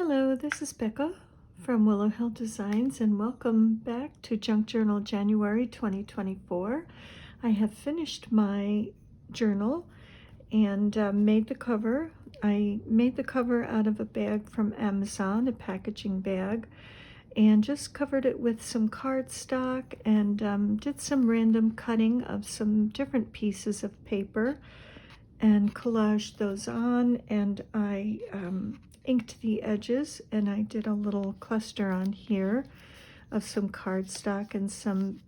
Hello, this is Becca from Willow Hill Designs, and welcome back to Junk Journal January 2024. I have finished my journal and made the cover. I made the cover out of a bag from Amazon, a packaging bag, and just covered it with some cardstock and did some random cutting of some different pieces of paper and collaged those on, and I inked the edges, and I did a little cluster on here of some cardstock and some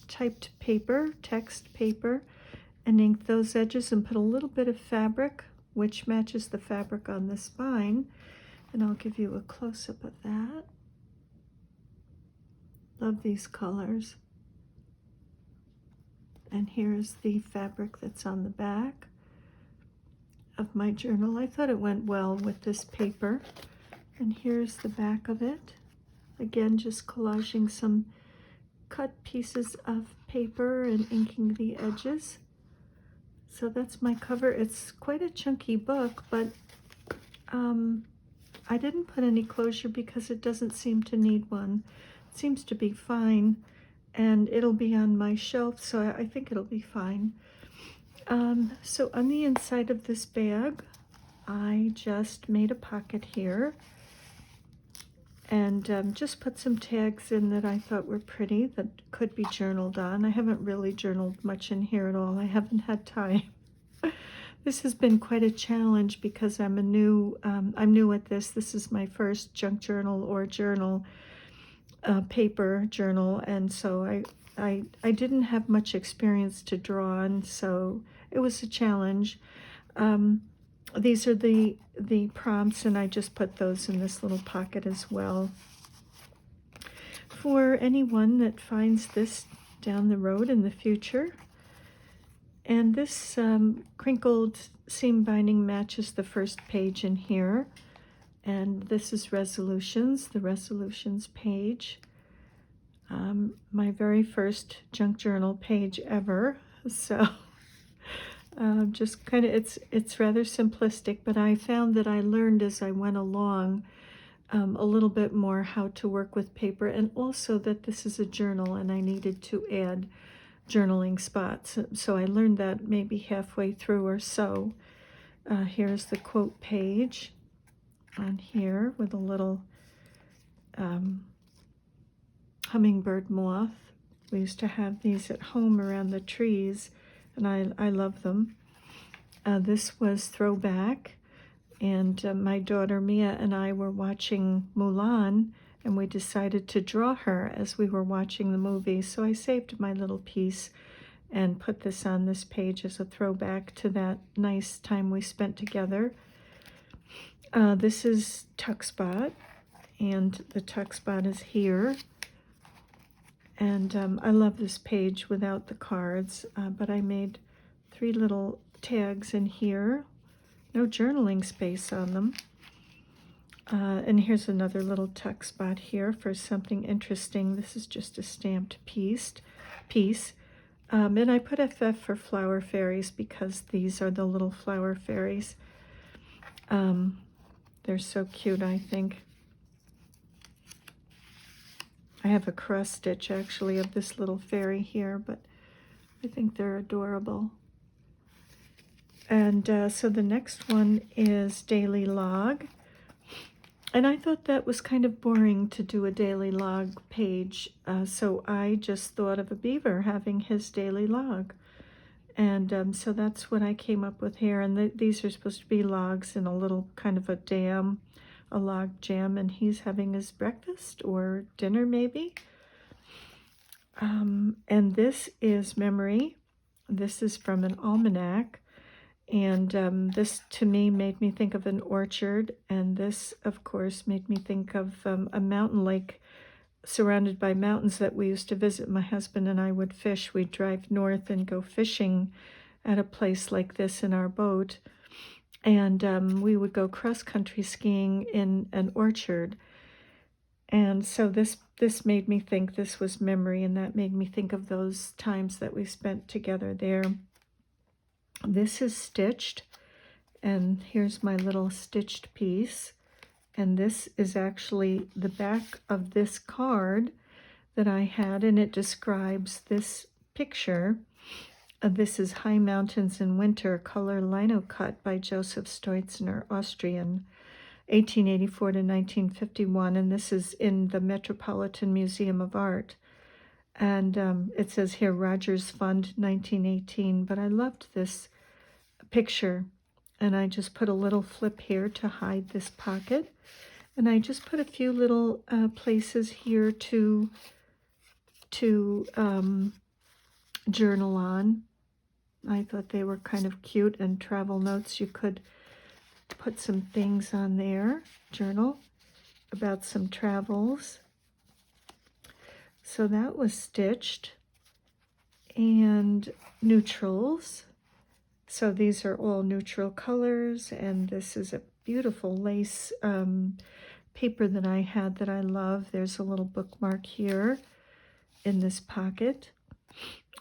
typed paper, text paper, and inked those edges and put a little bit of fabric, which matches the fabric on the spine, and I'll give you a close-up of that. Love these colors. And here's the fabric that's on the back of my journal. I thought it went well with this paper. And here's the back of it. Again, just collaging some cut pieces of paper and inking the edges. So that's my cover. It's quite a chunky book, but I didn't put any closure because it doesn't seem to need one. It seems to be fine, and it'll be on my shelf, so I think it'll be fine. So on the inside of this bag, I just made a pocket here and just put some tags in that I thought were pretty that could be journaled on. I haven't really journaled much in here at all. I haven't had time. This has been quite a challenge because I'm new at this. This is my first junk journal or journal, paper journal, and so I didn't have much experience to draw on, so it was a challenge. These are the prompts, and I just put those in this little pocket as well. For anyone that finds this down the road in the future, and this crinkled seam binding matches the first page in here, and this is resolutions, the resolutions page. My very first junk journal page ever, so just kind of, it's rather simplistic, but I found that I learned as I went along a little bit more how to work with paper, and also that this is a journal and I needed to add journaling spots. So I learned that maybe halfway through or so. Here's the quote page on here with a little hummingbird moth. We used to have these at home around the trees, and I love them. This was throwback, and my daughter Mia and I were watching Mulan, and we decided to draw her as we were watching the movie. So I saved my little piece and put this on this page as a throwback to that nice time we spent together. This is tuck spot, and the tuck spot is here. And I love this page without the cards, but I made 3 little tags in here. No journaling space on them. And here's another little tuck spot here for something interesting. This is just a stamped piece. And I put FF for flower fairies because these are the little flower fairies. They're so cute, I think. I have a cross stitch actually of this little fairy here, but I think they're adorable. And so the next one is daily log. And I thought that was kind of boring to do a daily log page, so I just thought of a beaver having his daily log. And so that's what I came up with here. And these are supposed to be logs in a little kind of a dam, a log jam, and he's having his breakfast or dinner maybe. And this is memory. This is from an almanac. And this, to me, made me think of an orchard. And this, of course, made me think of a mountain lake surrounded by mountains that we used to visit. My husband and I would fish. We'd drive north and go fishing at a place like this in our boat. And we would go cross-country skiing in an orchard. And so this made me think this was memory, and that made me think of those times that we spent together there. This is stitched, and here's my little stitched piece. And this is actually the back of this card that I had, and it describes this picture. This is High Mountains in Winter, color lino cut by Joseph Steutzner, Austrian, 1884 to 1951, and this is in the Metropolitan Museum of Art. And it says here, Rogers Fund, 1918, but I loved this picture, and I just put a little flip here to hide this pocket, and I just put a few little places here to journal on. I thought they were kind of cute, and travel notes. You could put some things on there, journal about some travels. So that was stitched, and neutrals. So these are all neutral colors, and this is a beautiful lace paper that I had that I love. There's a little bookmark here in this pocket.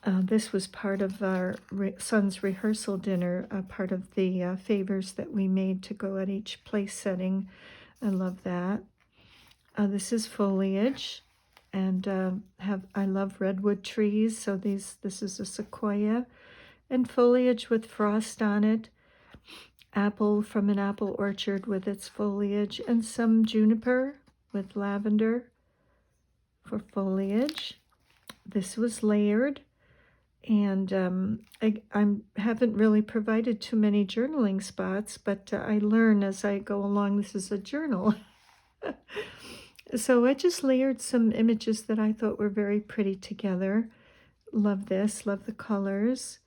This was part of our son's rehearsal dinner, part of the favors that we made to go at each place setting. I love that. This is foliage, and I love redwood trees, so this is a sequoia, and foliage with frost on it, apple from an apple orchard with its foliage, and some juniper with lavender for foliage. This was layered, and I haven't really provided too many journaling spots, but I learn as I go along. This is a journal. So I just layered some images that I thought were very pretty together. Love this, love the colors.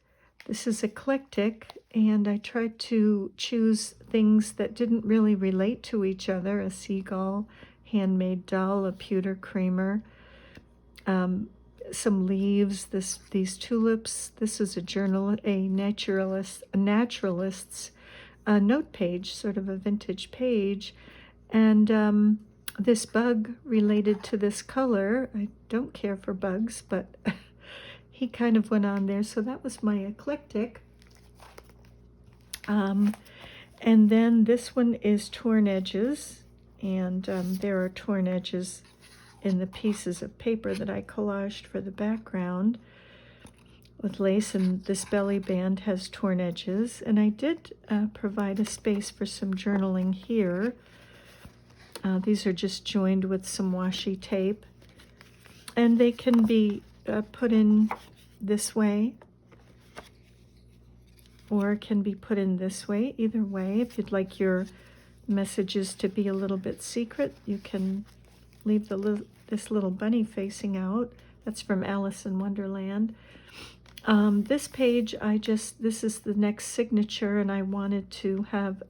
This is eclectic, and I tried to choose things that didn't really relate to each other: a seagull, handmade doll, a pewter creamer, some leaves, these tulips. This is a journal, a naturalist's note page, sort of a vintage page, and this bug related to this color. I don't care for bugs, but he kind of went on there, so that was my eclectic. And then this one is torn edges, and there are torn edges in the pieces of paper that I collaged for the background with lace, and this belly band has torn edges, and I did provide a space for some journaling here. These are just joined with some washi tape, and they can be put in this way, or can be put in this way. Either way, if you'd like your messages to be a little bit secret, you can leave this little bunny facing out. That's from Alice in Wonderland. This page, this is the next signature, and I wanted to have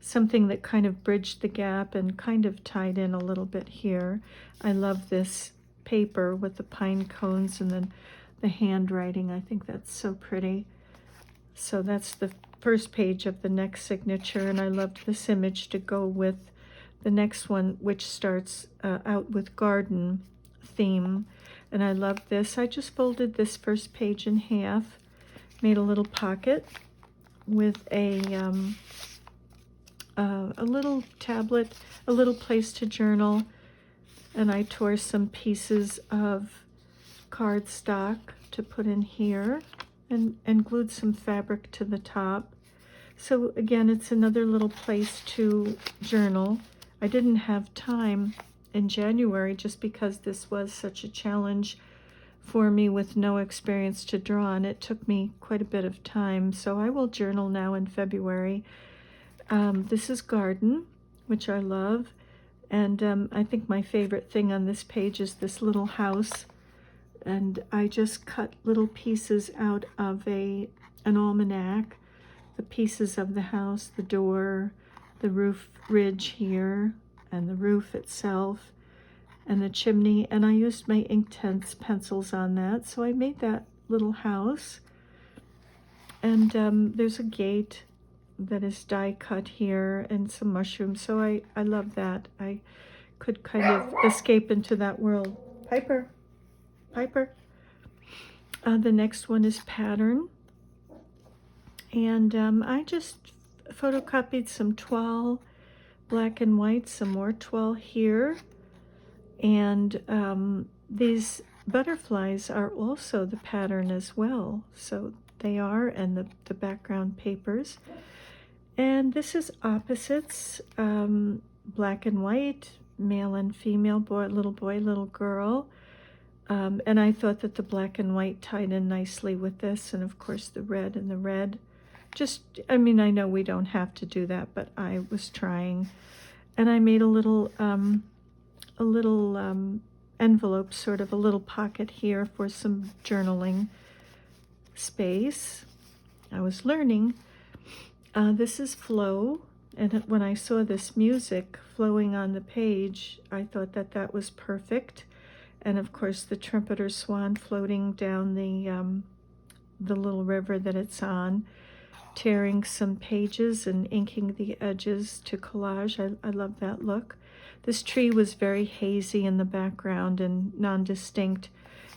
something that kind of bridged the gap and kind of tied in a little bit here. I love this paper with the pine cones and then the handwriting. I think that's so pretty. So that's the first page of the next signature, and I loved this image to go with the next one, which starts out with garden theme, and I love this. I just folded this first page in half, made a little pocket with a little tablet, a little place to journal, and I tore some pieces of cardstock to put in here, and glued some fabric to the top. So again, it's another little place to journal. I didn't have time in January just because this was such a challenge for me with no experience to draw on. It took me quite a bit of time, so I will journal now in February. This is garden, which I love, and I think my favorite thing on this page is this little house, and I just cut little pieces out of an almanac, the pieces of the house, the door, the roof ridge here, and the roof itself, and the chimney, and I used my Inktense pencils on that, so I made that little house. And there's a gate that is die cut here, and some mushrooms, so I love that. I could kind of escape into that world. Piper. The next one is pattern, and I just photocopied some toile black and white, some more twill here. And these butterflies are also the pattern as well. So they are, and the background papers. And this is opposites, black and white, male and female, little boy, little girl. And I thought that the black and white tied in nicely with this, and of course the red and the red. I mean, I know we don't have to do that, but I was trying. And I made a little envelope, sort of a little pocket here for some journaling space. I was learning. This is flow, and when I saw this music flowing on the page, I thought that that was perfect. And of course the trumpeter swan floating down the little river that it's on, tearing some pages and inking the edges to collage. I love that look. This tree was very hazy in the background and non-distinct,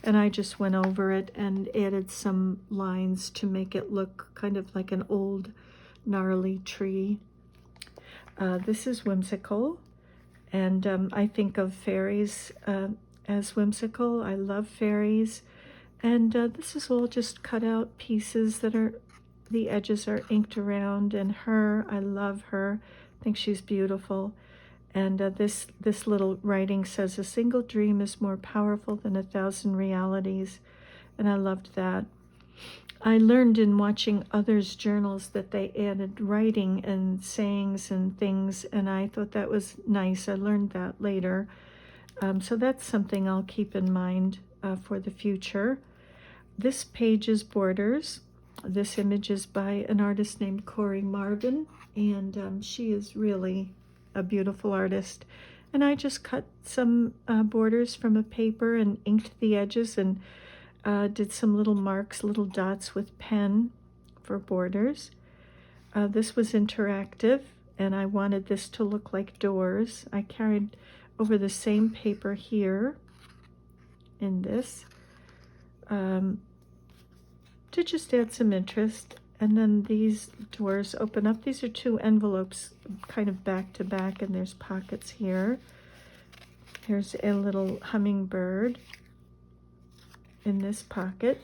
and I just went over it and added some lines to make it look kind of like an old gnarly tree. This is whimsical, and I think of fairies as whimsical. I love fairies, and this is all just cut out pieces that are, the edges are inked around, and her, I love her. I think she's beautiful. And this little writing says, "A single dream is more powerful than 1,000 realities," and I loved that. I learned in watching others' journals that they added writing and sayings and things, and I thought that was nice. I learned that later. So that's something I'll keep in mind for the future. This page is borders. This image is by an artist named Corey Marvin, and she is really a beautiful artist. And I just cut some borders from a paper and inked the edges, and did some little marks, little dots with pen for borders. This was interactive, and I wanted this to look like doors. I carried over the same paper here in this to just add some interest. And then these doors open up. These are two envelopes kind of back to back, and there's pockets here. Here's a little hummingbird in this pocket,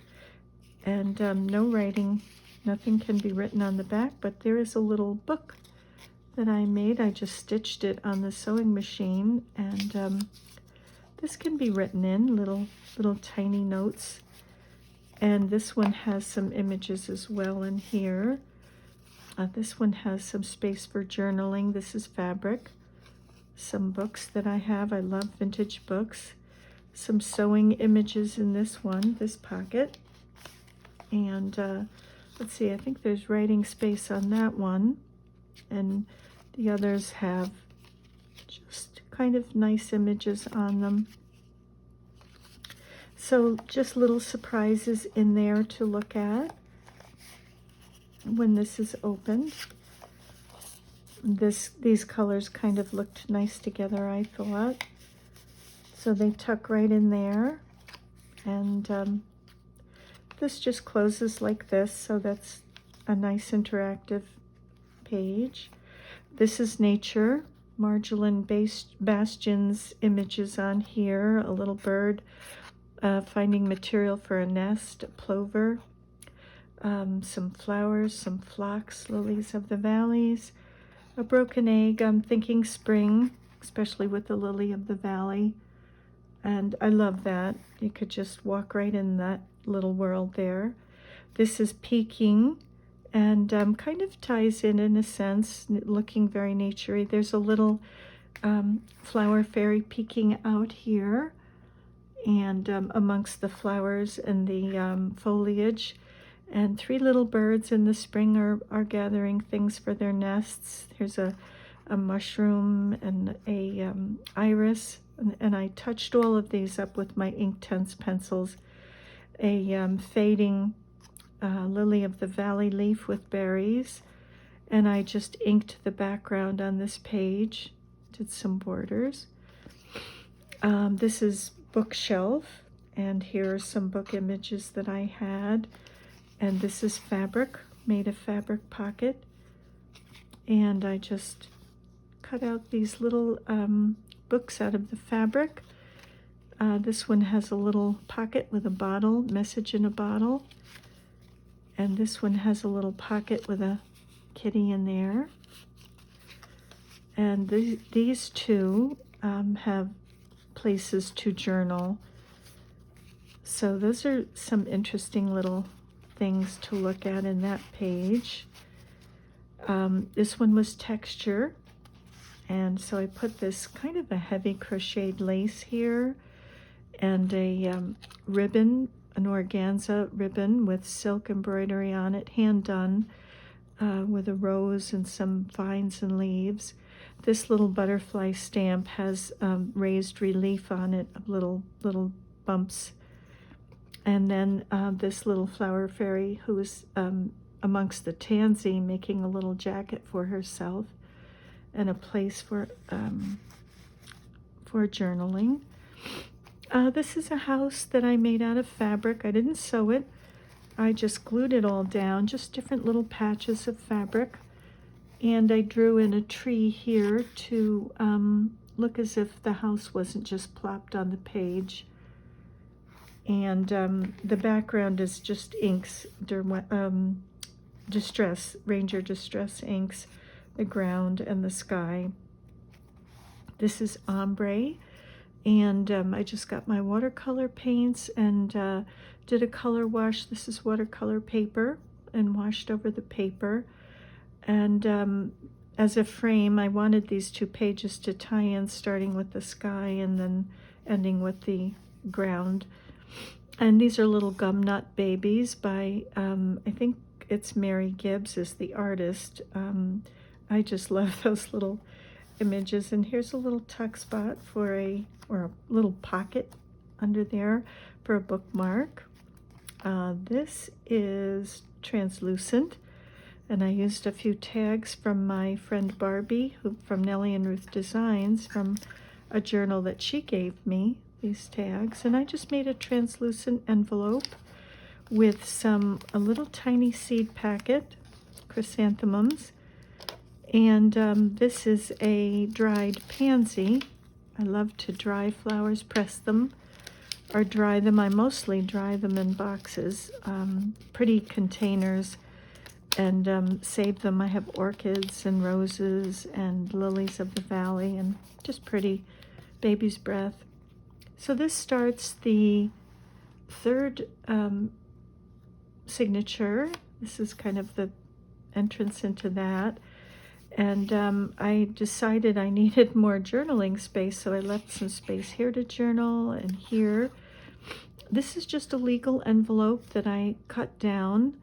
and no writing, nothing can be written on the back, but there is a little book that I made. I just stitched it on the sewing machine, and this can be written in little tiny notes. And this one has some images as well in here. This one has some space for journaling. This is fabric. Some books that I have. I love vintage books. Some sewing images in this one, this pocket. And let's see, I think there's writing space on that one. And the others have just kind of nice images on them. So just little surprises in there to look at when this is opened. These colors kind of looked nice together, I thought. So they tuck right in there. And this just closes like this, so that's a nice interactive page. This is nature. Marjolaine Bastion's images on here. A little bird finding material for a nest, a plover, some flowers, some phlox, lilies of the valleys, a broken egg. I'm thinking spring, especially with the lily of the valley. And I love that. You could just walk right in that little world there. This is peeking, and kind of ties in a sense, looking very naturey. There's a little flower fairy peeking out here, and amongst the flowers and the foliage. And three little birds in the spring are gathering things for their nests. Here's a mushroom and a iris, and I touched all of these up with my Inktense pencils. A fading lily of the valley leaf with berries, and I just inked the background on this page, did some borders. This is bookshelf, and here are some book images that I had. And this is fabric, made a fabric pocket, and I just cut out these little books out of the fabric. This one has a little pocket with a bottle, message in a bottle. And this one has a little pocket with a kitty in there. And these two have places to journal. So those are some interesting little things to look at in that page. This one was texture. And so I put this kind of a heavy crocheted lace here and a ribbon, an organza ribbon with silk embroidery on it, hand done, with a rose and some vines and leaves. This little butterfly stamp has raised relief on it of little bumps. And then this little flower fairy who is amongst the tansy making a little jacket for herself and a place for journaling. This is a house that I made out of fabric. I didn't sew it. I just glued it all down, just different little patches of fabric. And I drew in a tree here to look as if the house wasn't just plopped on the page. And the background is just inks, distress, Ranger Distress inks, the ground and the sky. This is ombre, and I just got my watercolor paints and did a color wash. This is watercolor paper and washed over the paper. And as a frame, I wanted these two pages to tie in, starting with the sky and then ending with the ground. And these are little gum nut babies by, I think it's Mary Gibbs is the artist. I just love those little images. And here's a little tuck spot or a little pocket under there for a bookmark. This is translucent. And I used a few tags from my friend Barbie, from Nellie and Ruth Designs, from a journal that she gave me, these tags. And I just made a translucent envelope with a little tiny seed packet, chrysanthemums. And this is a dried pansy. I love to dry flowers, press them, or dry them. I mostly dry them in boxes, pretty containers, and save them. I have orchids and roses and lilies of the valley and just pretty baby's breath. So this starts the third signature. This is kind of the entrance into that. And I decided I needed more journaling space, so I left some space here to journal and here. This is just a legal envelope that I cut down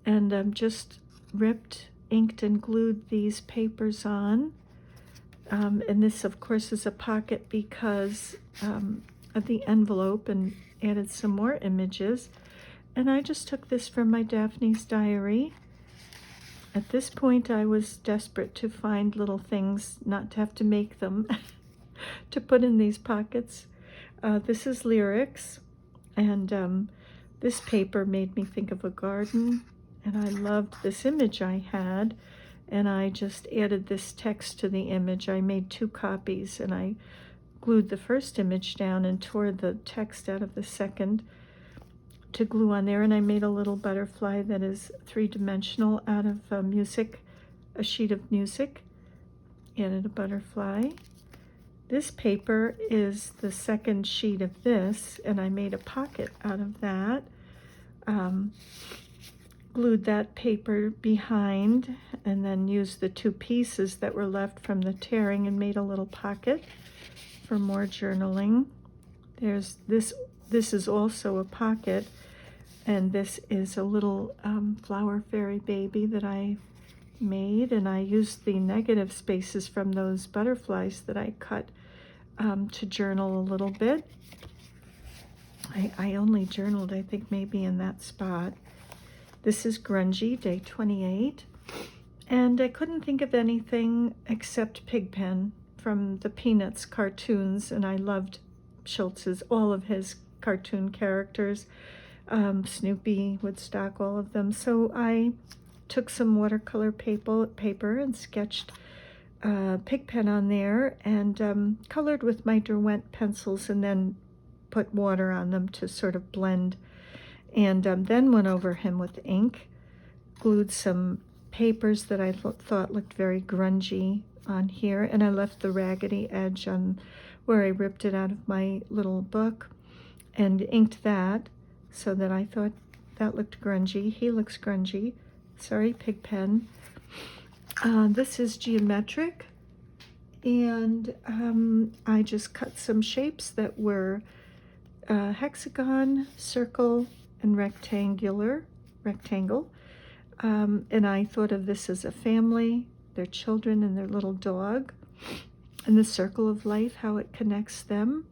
and just ripped, inked, and glued these papers on. And this, of course, is a pocket because of the envelope, and added some more images. And I just took this from my Daphne's diary. At this point, I was desperate to find little things, not to have to make them, to put in these pockets. This is lyrics, and this paper made me think of a garden. And I loved this image I had, and I just added this text to the image. I made 2 copies, and I glued the first image down and tore the text out of the second to glue on there. And I made a little butterfly that is 3-dimensional out of music, a sheet of music. Added a butterfly. This paper is the second sheet of this, and I made a pocket out of that. Glued that paper behind, and then used the 2 pieces that were left from the tearing and made a little pocket for more journaling. There's this is also a pocket, and this is a little flower fairy baby that I made, and I used the negative spaces from those butterflies that I cut to journal a little bit. I only journaled, I think, maybe in that spot. This is Grungy, day 28, and I couldn't think of anything except Pigpen from the Peanuts cartoons, and I loved Schultz's, all of his cartoon characters, Snoopy, Woodstock, all of them. So I took some watercolor paper and sketched pig pen on there and colored with my Derwent pencils and then put water on them to sort of blend. And then went over him with ink, glued some papers that I thought looked very grungy on here, and I left the raggedy edge on where I ripped it out of my little book and inked that so that I thought that looked grungy. He looks grungy. Sorry, pig pen. This is geometric, and I just cut some shapes that were hexagon, circle, and rectangle. And I thought of this as a family, their children and their little dog, and the circle of life, how it connects them.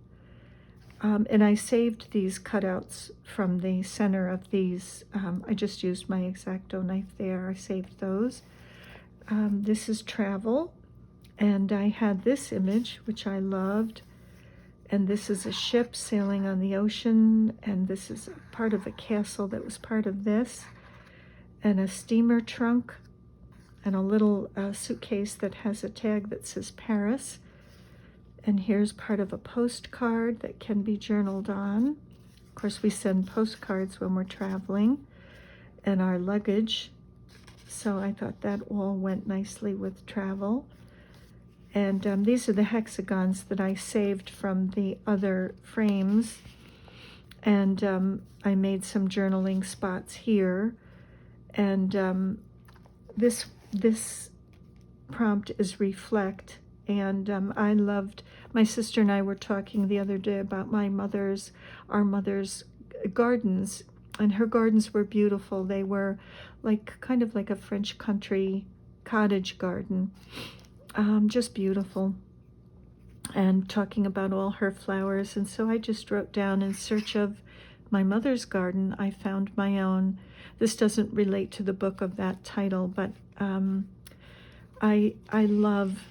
And I saved these cutouts from the center of these. I just used my X-Acto knife there. I saved those. This is travel, and I had this image, which I loved. And this is a ship sailing on the ocean, and this is part of a castle that was part of this, and a steamer trunk, and a little suitcase that has a tag that says Paris. And here's part of a postcard that can be journaled on. Of course, we send postcards when we're traveling, and our luggage. So I thought that all went nicely with travel. And these are the hexagons that I saved from the other frames. And I made some journaling spots here. And this prompt is reflect. And I loved, my sister and I were talking the other day about our mother's gardens. And her gardens were beautiful. They were kind of like a French country cottage garden. Just beautiful, and talking about all her flowers. And so I just wrote down, in search of my mother's garden, I found my own. This doesn't relate to the book of that title, but I love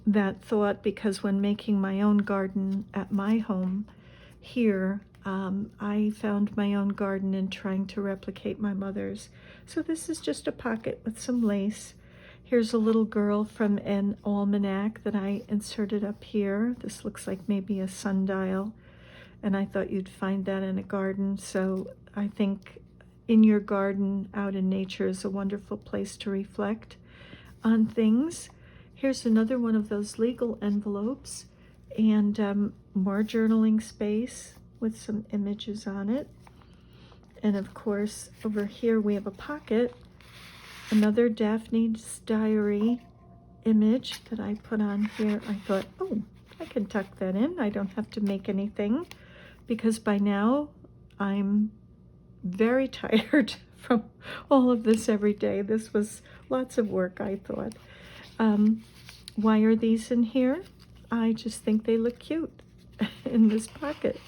that thought, because when making my own garden at my home here, I found my own garden in trying to replicate my mother's. So this is just a pocket with some lace. Here's a little girl from an almanac that I inserted up here. This looks like maybe a sundial, and I thought you'd find that in a garden. So I think in your garden, out in nature, is a wonderful place to reflect on things. Here's another one of those legal envelopes, and more journaling space with some images on it. And of course, over here we have a pocket. Another Daphne's Diary image that I put on here. I thought, oh, I can tuck that in. I don't have to make anything, because by now I'm very tired from all of this every day. This was lots of work, I thought. Why are these in here? I just think they look cute in this pocket.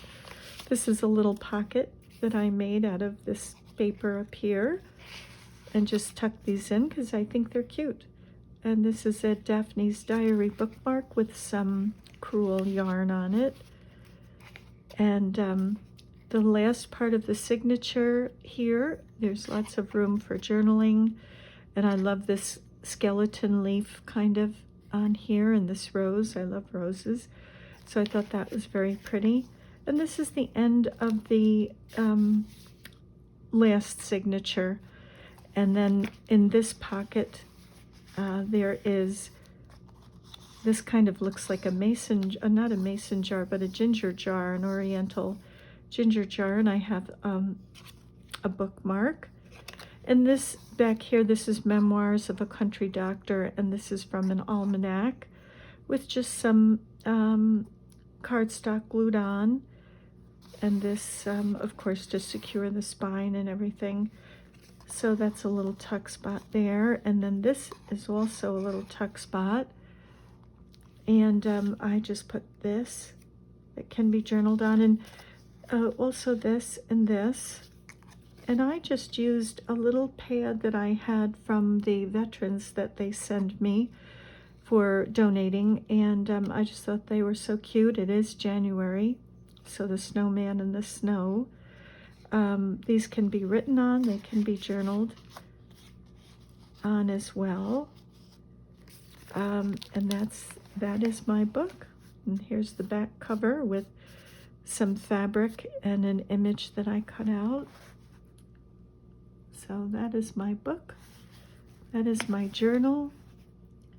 This is a little pocket that I made out of this paper up here, and just tuck these in because I think they're cute. And this is a Daphne's Diary bookmark with some crewel yarn on it. And the last part of the signature here, there's lots of room for journaling. And I love this skeleton leaf kind of on here, and this rose. I love roses. So I thought that was very pretty. And this is the end of the last signature. And then in this pocket, there is, this kind of looks like a mason, not a mason jar, but a ginger jar, an oriental ginger jar. And I have a bookmark. And this back here, this is Memoirs of a Country Doctor, and this is from an almanac with just some cardstock glued on. And this, of course, to secure the spine and everything. So that's a little tuck spot there. And then this is also a little tuck spot. And I just put this that can be journaled on, and also this and this. And I just used a little pad that I had from the veterans that they send me for donating. And I just thought they were so cute. It is January, so the snowman and the snow. These can be written on, they can be journaled on as well. And that is my book. And here's the back cover with some fabric and an image that I cut out. So that is my book. That is my journal.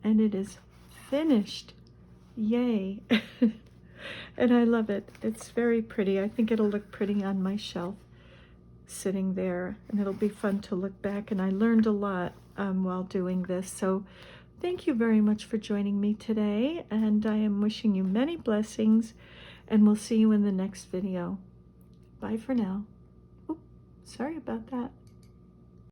And it is finished. Yay. And I love it. It's very pretty. I think it'll look pretty on my shelf sitting there. And it'll be fun to look back. And I learned a lot while doing this. So thank you very much for joining me today. And I am wishing you many blessings. And we'll see you in the next video. Bye for now. Oops, sorry about that.